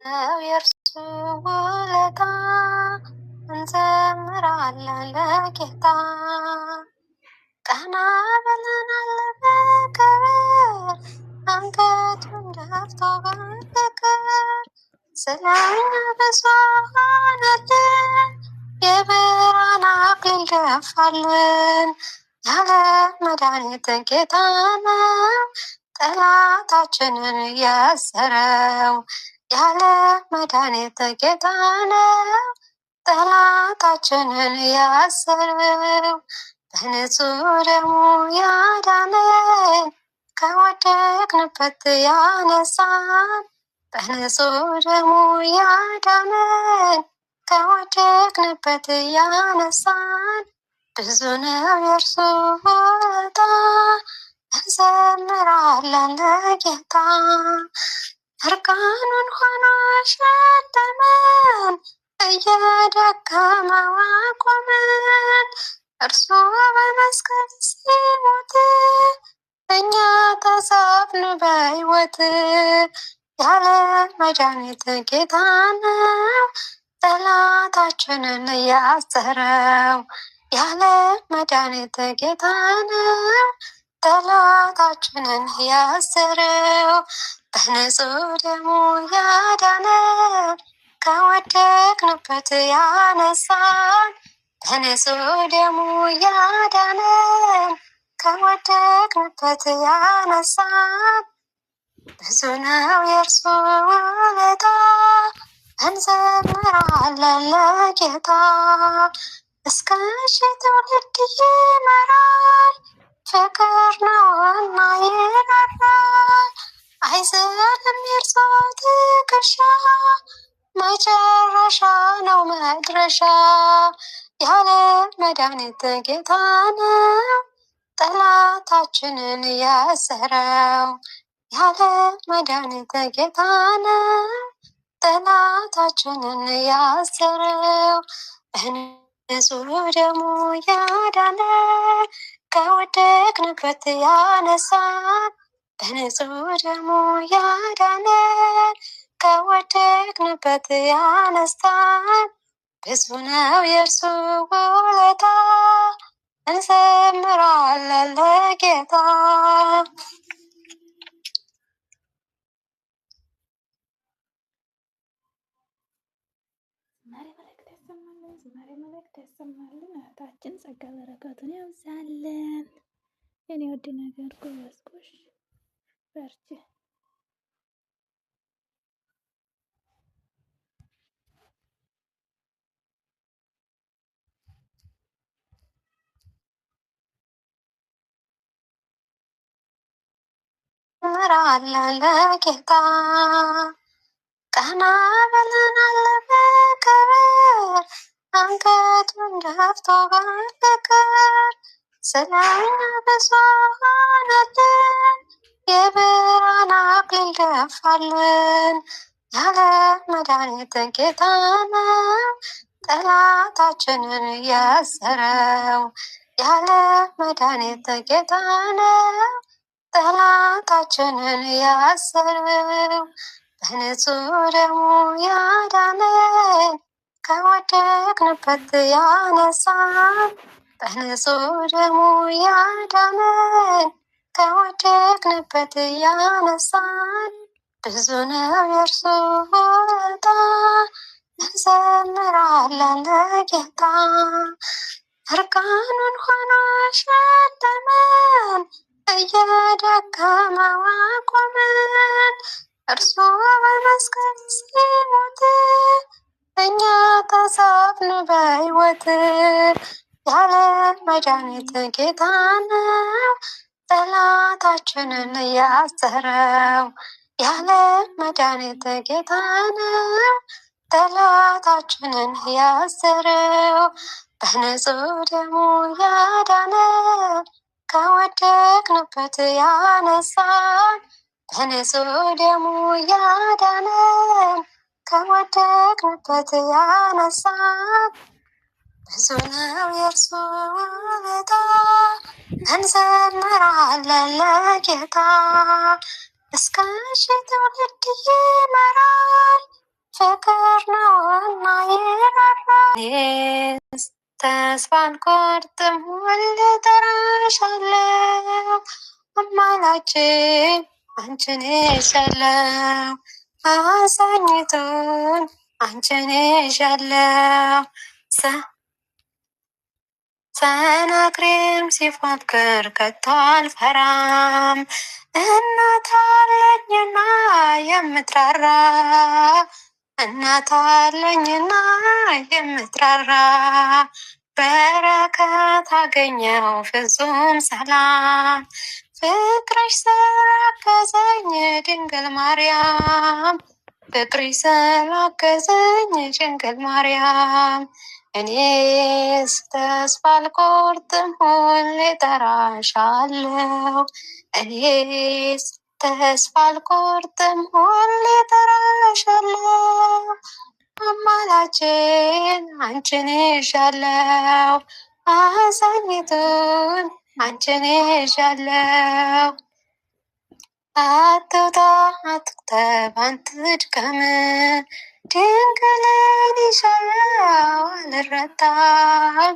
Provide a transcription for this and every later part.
ነው የእርሱ ውለታ፣ እንዘምራለን ለጌታ። ቀና ብለናል በክብር፣ አንገቱን ደፍቶ በፍቅር ስለኛ ብዙ ሆነልን፣ የብርሃን አክሊል ደፋልን። ያለ መድኃኒት ጌታ ነው ጠላታችንን ያሰረው። ያለ መድኃኒት ጌታ ነው ጠላታችንን ያሰረው። በንጹህ ደሙ ያዳነን፣ ከወደቅንበት ያነሳን። በንጹህ ደሙ ያዳነን፣ ከወደቅንበት ያነሳን። ብዙ ነው የእርሱ ውለታ፣ እንዘምራለን ለጌታ። እርቃኑን ሆኖ ሸለመን፣ እየደከመ አቆመን። እርሱ በመስቀል ሲሞት እኛ ተሳፍን በሕይወት። ያለ መድኃኒት ጌታ ነው ጠላታችንን ያሰረው። ያለ መድኃኒት ጌታ ነው ጠላታችንን ያሰረው። በንጹህ ደሙ ያዳነን፣ ከወደቅንበት ያነሳን። በንጹህ ደሙ ያዳነን፣ ከወደቅንበት ያነሳን። ብዙ ነው የእርሱ ውለታ፣ እንዘምራለን ለጌታ። እስከ ሺህ ትውልድ ይመራል፣ ፍቅር ነውና ይራራል። አይዝልም የእርሱ ትከሻ፣ መጨረሻ ነው መድረሻ። ያለ መድኃኒት ጌታ ነው ጠላታችንን ያሰረው። ያለ መድኃኒት ጌታ ነው ጠላታችንን ያሰረው። በንጹህ ደሙ ያዳነን፣ ከወደቅንበት ያነሳን። በንጹህ ደሙ ያዳነን፣ ከወደቅንበት ያነሳን። ብዙ ነው የእርሱ ውለታ፣ እንዘምራለን ለጌታ። ዝማሬ መልእክት ያሰማልን። እህታችን ጸጋ በረከቱን ያብዛልን። የኔ ውድ ነገር ጎበዝ ጎሽ፣ በርቺ። እንዘምራለን ለጌታ። ቀና ብለናል በክብር፣ አንገቱን ደፍቶ በፍቅር ስለኛ ብዙ ሆነልን፣ የብርሃን አክሊል ደፋልን። ያለ መድኃኒት ጌታ ነው ጠላታችንን ያሰረው። ያለ መድኃኒት ጌታ ነው ጠላታችንን ያሰረው። በንጹህ ደሙ ያዳነን፣ ከወደቅንበት ያነሳን። በንጹህ ደሙ ያዳነን፣ ከወደቅንበት ያነሳን። ብዙ ነው የእርሱ ውለታ፣ እንዘምራለን ለጌታ። እርቃኑን ሆኖ ሸለመን፣ እየደከመ አቆመን። እርሱ በመስቀል ሲሞት እኛ ተሳፍን በሕይወት። ያለ መድኃኒት ጌታ ነው ጠላታችንን ያሰረው። ያለ መድኃኒት ጌታ ነው ጠላታችንን ያሰረው። በንጹህ ደሙ ያዳነን፣ ከወደቅንበት ያነሳን። በንጹህ ደሙ ያዳነን፣ ከወደቅንበት ያነሳን። ብዙ ነው የእርሱ ውለታ፣ እንዘምራለን ለጌታ። እስከ ሺህ ትውልድ ይመራል፣ እኔስ ተስፋ አልቆርጥም ሁሌ እጠራሻለሁ አማላጄ አንቺን ይዣለሁ አዛኝቱን አንቺን ይዣለሁ ሰናክሬም ሲፎክር ከቶ አልፈራም እናት አለኝና የምትራራ እናት አለኝና የምትራራ በረከት አገኘው ፍጹም ሰላም ፍቅርሽ ስላገዘኝ ድንግል ማርያም ፍቅርሽ ስላገዘኝ ድንግል ማርያም እኔስ ተስፋ አልቆርጥም ሁሌ እጠራሻለሁ እኔስ ተስፋ አልቆርጥም ሁሌ እጠራሻለሁ አማላጄን አንቺን ይዣለሁ አዛኝቱን አንቺን ይዣለሁ አትውጣ አትክተብ አትድከም ድንግልን ይዣለሁ አልረታም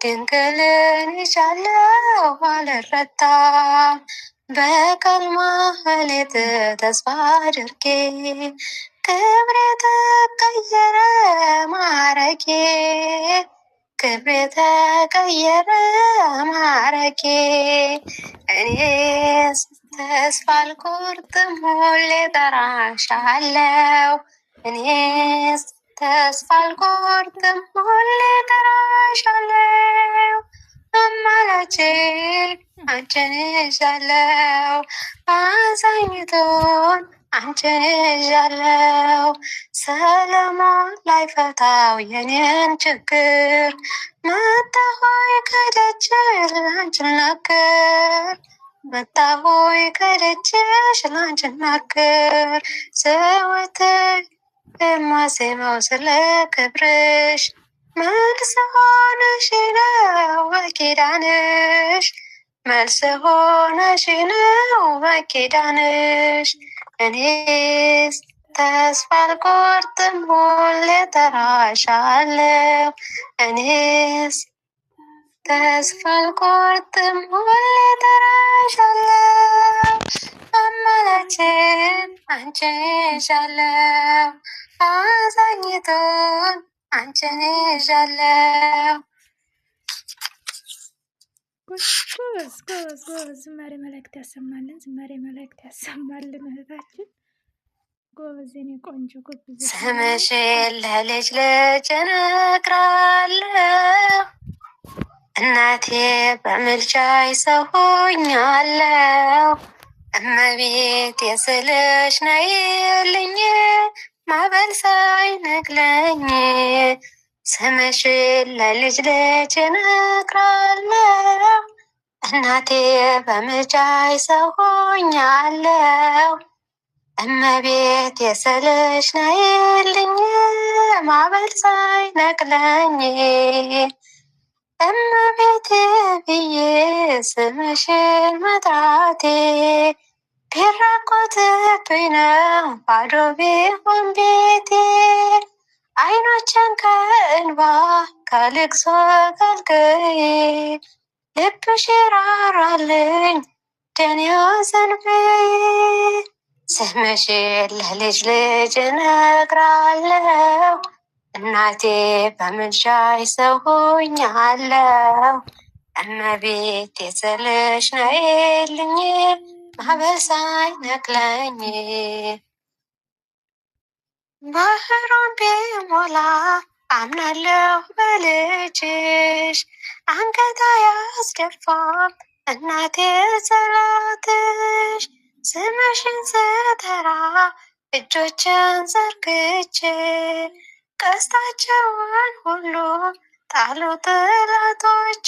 ድንግልን ይዣለሁ አልረታም በቃል ማህሌት ተስፋ አድርጌ ክብሬ ተቀየረ ማረጌ ክብሬ ተቀየረ ማረጌ እኔስ ተስፋ አልቆርጥም ሁሌ እጠራሻለሁ እኔስ ተስፋ አልቆርጥም ሁሌ እጠራሻለሁ አማላጄ አንቺን ይዣለሁ አዛኝቱን አንቺን ይዣለሁ ሰለሞን ላይ ፈታው የኔን ችግር መጣሆይ ከደጅሽ ላንቺን ልናገር መጣሆይ ከደጅሽ ላንቺን ልናገር ዘወትር የማዜመው ስለ ክብርሽ መልስ ሆነሽ ነው በኪዳንሽ መልስ ሆነሽ ነው በኪዳንሽ እኔስ ተስፋ አልቆርጥም ሁሌ እጠራሻለሁ እኔስ ተስፋ አልቆርጥም ሁሌ እጠራሻለሁ አማላጄን አንቺን ይዣለሁ አዛኝቱን አንቺን ይዣለሁ ጎበዝ ጎበዝ ጎበዝ። ዝማሬ መላእክት ያሰማልን፣ ዝማሬ መላእክት ያሰማልን። እህታችን ጎበዝ፣ የኔ ቆንጆ ጎበዝ። ስምሽን ለልጅ ልጅ እነግራለሁ እናቴ በምልጃሽ ሰው ሆኛለሁ እመቤቴ ስልሽ ነይልኝ ማዕበል ሳይነቅለኝ ስምሽን ለልጅ ልጅ እነግራለሁ እናቴ በምልጃሽ ሰው ሆኛለሁ እመቤቴ ስልሽ ነይልኝ ማዕበል ሳይነቅለኝ እመቤቴ ብዬ ስምሽን መጥራቴ ቢራቆትብኝ ነው ባዶ ቢሆን ቤቴ ዓይኖቼን ከእንባ ከልቅሶ ከልክዬ ልብሽ ይራራልኝ ደኔ ዘንብዬ ስምሽን ለልጅ ልጅ እነግራለሁ እናቴ በምልጃሽ ሰው ሆኛለሁ እመቤቴ ስልሽ ነይልኝ ማዕበል ሳይነቅለኝ ባህሩን ቢሞላ አምናለሁ በልጅሽ አንገት አያስደፋም እናቴ ጸሎትሽ ስምሽን ስጠራ እጆችን ዘርግቼ ቀስታቸውን ሁሉ ጣሉ ጠላቶች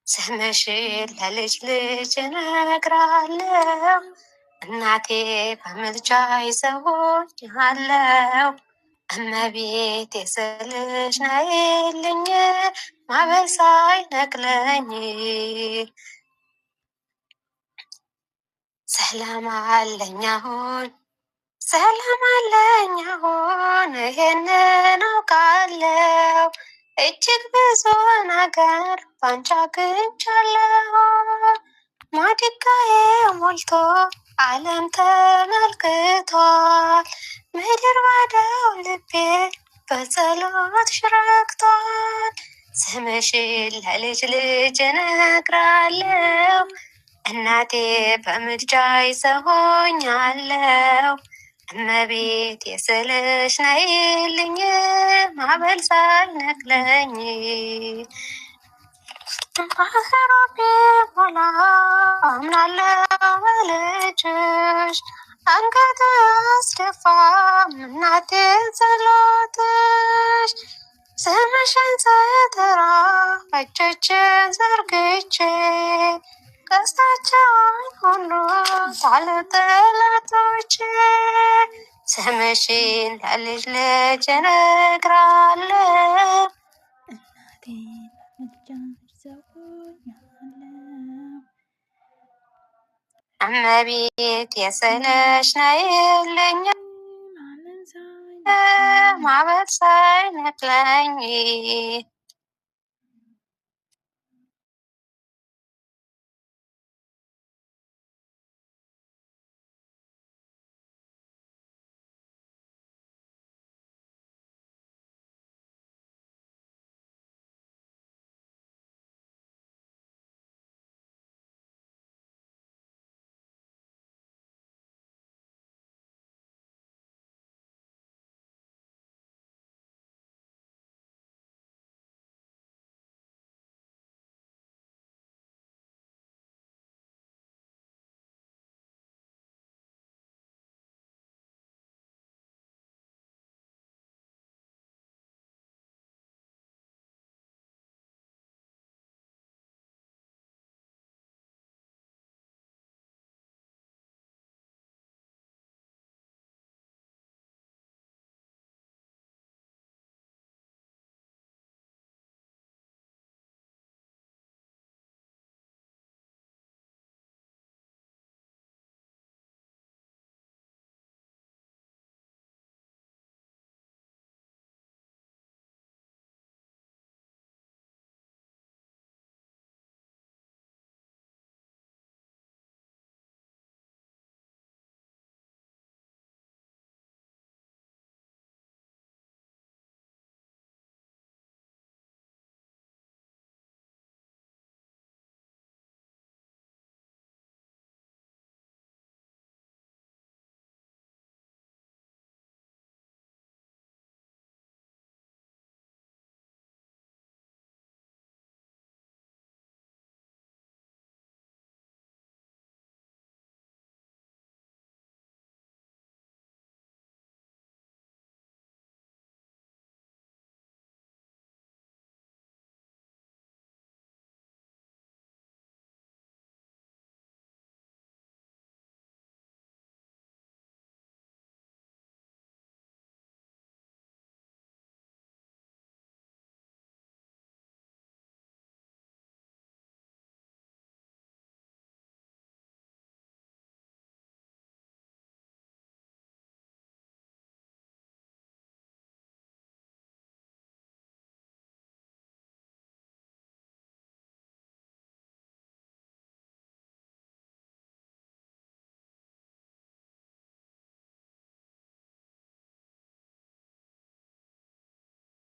ስምሽን ለልጅ ልጅ እነግራለሁ እናቴ በምልጃሽ ሰው ሆኛለሁ እመቤቴ ስልሽ ነይልኝ ማዕበል ሳይነቅለኝ ሰላም አለኝ አሁን ሰላም አለኝ አሁን ይሄንን አውቃለሁ። እጅግ ብዙ ነገር ባንቺ አግኝቻለሁ። ማድጋዬ ሞልቶ ዓለም ተመልክቷል። ምድር ባዶው ልቤ በጸሎት ሽረክቷል። ስምሽን ለልጅ ልጅ እነግራለሁ። እናቴ በምልጃ ይዘሆኛለሁ። እመቤት የስልሽ ነይልኝ ማዕበል ሳይነቅለኝ። ባህሩ ቢሞላ አምናለሁ በልጅሽ አንገት አስደፋም እናቴ ጸሎትሽ። ስምሽን ስጠራ እጆችን ዘርግቼ ቀስታቸውን ሁሉ ጣሉ ጠላቶቼ። ስምሽን ለልጅ ልጅ እነግራለሁ። እናቴን በምልጃሽ ይዘውኛል። እመቤት የስልሽ ነይልኝ ማዕበል ሳይነቅለኝ።